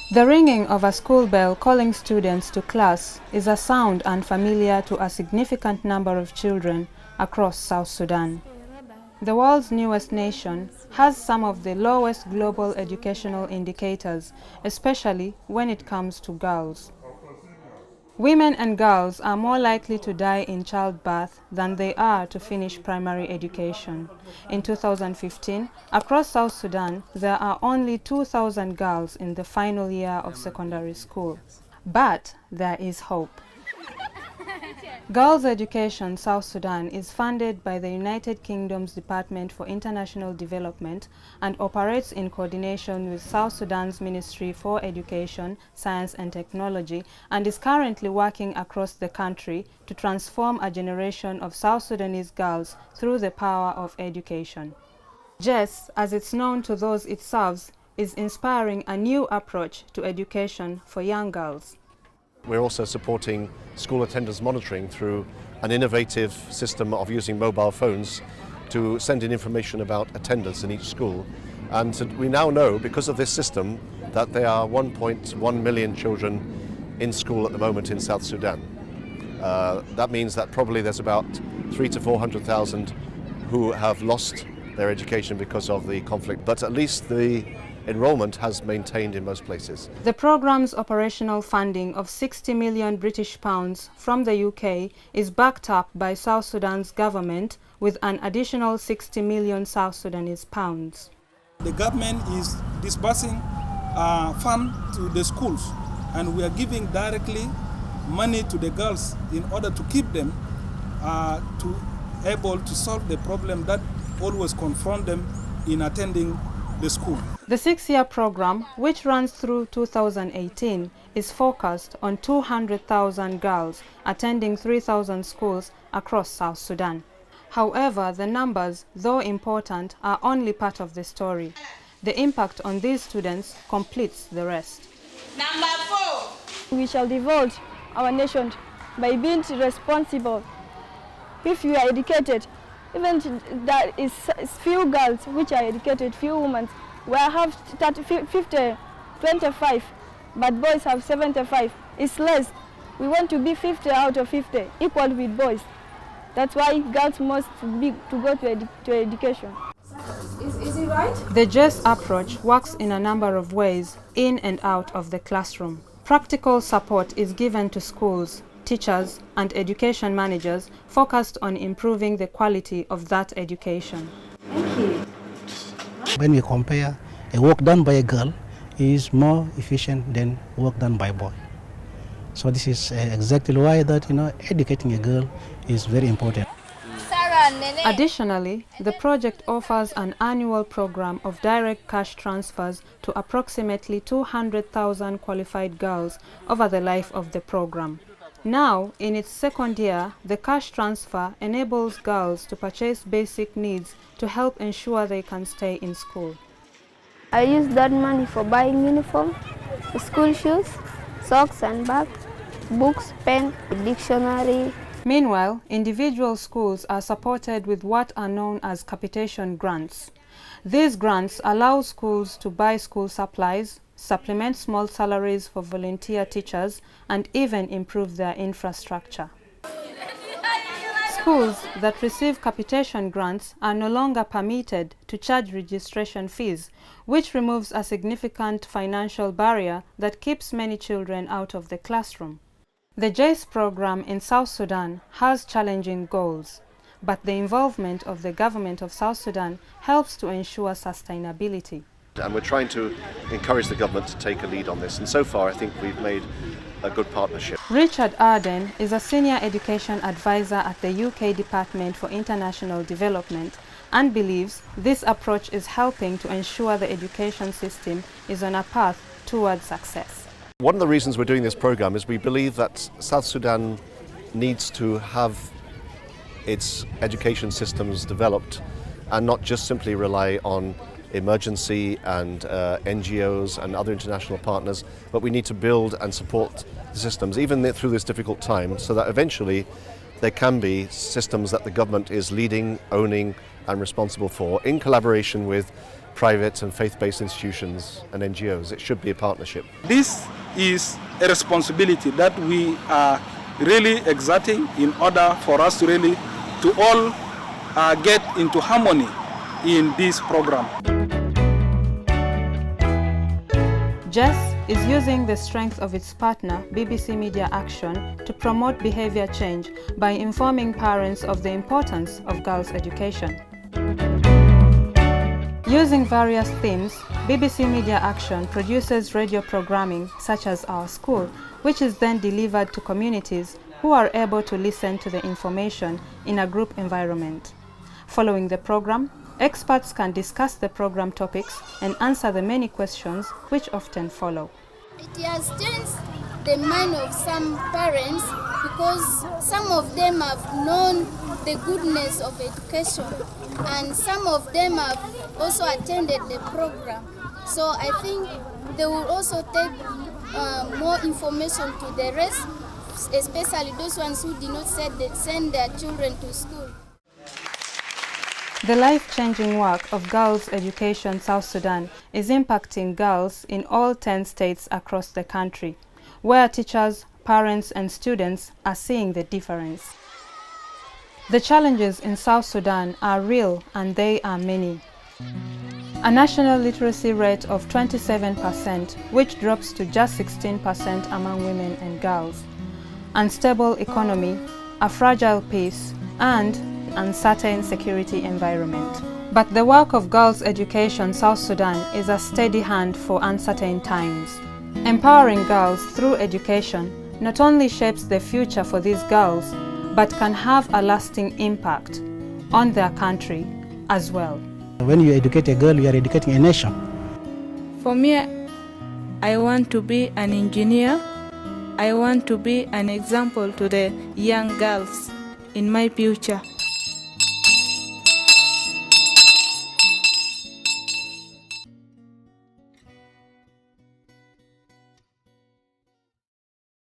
The ringing of a school bell calling students to class is a sound unfamiliar to a significant number of children across South Sudan. The world's newest nation has some of the lowest global educational indicators, especially when it comes to girls. Women and girls are more likely to die in childbirth than they are to finish primary education. In 2015, across South Sudan, there are only 2,000 girls in the final year of secondary school. But there is hope. Girls' Education South Sudan is funded by the United Kingdom's Department for International Development and operates in coordination with South Sudan's Ministry for Education, Science and Technology, and is currently working across the country to transform a generation of South Sudanese girls through the power of education. GESS, as it's known to those it serves, is inspiring a new approach to education for young girls. We're also supporting school attendance monitoring through an innovative system of using mobile phones to send in information about attendance in each school. And we now know, because of this system, that there are 1.1 million children in school at the moment in South Sudan. That means that probably there's about 300,000 to 400,000 who have lost their education because of the conflict, but at least the enrollment has maintained in most places. The programme's operational funding of £60 million British pounds from the UK is backed up by South Sudan's government with an additional 60 million South Sudanese pounds. The government is disbursing funds to the schools, and we are giving directly money to the girls in order to keep them able to solve the problem that always confront them in attending the school. The 6-year program, which runs through 2018, is focused on 200,000 girls attending 3,000 schools across South Sudan. However, the numbers, though important, are only part of the story. The impact on these students completes the rest. Number 4. We shall develop our nation by being responsible. If you are educated, even there is few girls which are educated, few women, we have 25, but boys have 75. It's less. We want to be 50 out of 50, equal with boys. That's why girls must go to education. Is it right? The GESS approach works in a number of ways in and out of the classroom. Practical support is given to schools, teachers and education managers focused on improving the quality of that education. Thank you. When we compare, a work done by a girl is more efficient than work done by a boy. So this is exactly why that educating a girl is very important. Additionally, the project offers an annual program of direct cash transfers to approximately 200,000 qualified girls over the life of the program. Now, in its second year, the cash transfer enables girls to purchase basic needs to help ensure they can stay in school. I use that money for buying uniform, school shoes, socks and bag, books, pen, dictionary. Meanwhile, individual schools are supported with what are known as capitation grants. These grants allow schools to buy school supplies, supplement small salaries for volunteer teachers, and even improve their infrastructure. Schools that receive capitation grants are no longer permitted to charge registration fees, which removes a significant financial barrier that keeps many children out of the classroom. The GESS program in South Sudan has challenging goals, but the involvement of the government of South Sudan helps to ensure sustainability. And we're trying to encourage the government to take a lead on this, and so far I think we've made a good partnership. Richard Arden is a senior education advisor at the UK Department for International Development and believes this approach is helping to ensure the education system is on a path towards success. One of the reasons we're doing this program is we believe that South Sudan needs to have its education systems developed and not just simply rely on emergency and NGOs and other international partners, but we need to build and support the systems even through this difficult time, so that eventually there can be systems that the government is leading, owning and responsible for, in collaboration with private and faith-based institutions and NGOs. It should be a partnership. This is a responsibility that we are really exerting in order for us to really to all get into harmony in this program. GESS is using the strength of its partner, BBC Media Action, to promote behavior change by informing parents of the importance of girls' education. Using various themes, BBC Media Action produces radio programming such as Our School, which is then delivered to communities who are able to listen to the information in a group environment. Following the program, experts can discuss the program topics and answer the many questions which often follow. It has changed the mind of some parents because some of them have known the goodness of education and some of them have also attended the program. So I think they will also take more information to the rest, especially those ones who did not send their children to school. The life-changing work of Girls' Education South Sudan is impacting girls in all 10 states across the country, where teachers, parents and students are seeing the difference. The challenges in South Sudan are real and they are many. A national literacy rate of 27%, which drops to just 16% among women and girls. Unstable economy, a fragile peace, and uncertain security environment. But the work of Girls' Education South Sudan is a steady hand for uncertain times. Empowering girls through education not only shapes the future for these girls, but can have a lasting impact on their country as well. When you educate a girl, you are educating a nation. For me, I want to be an engineer. I want to be an example to the young girls in my future.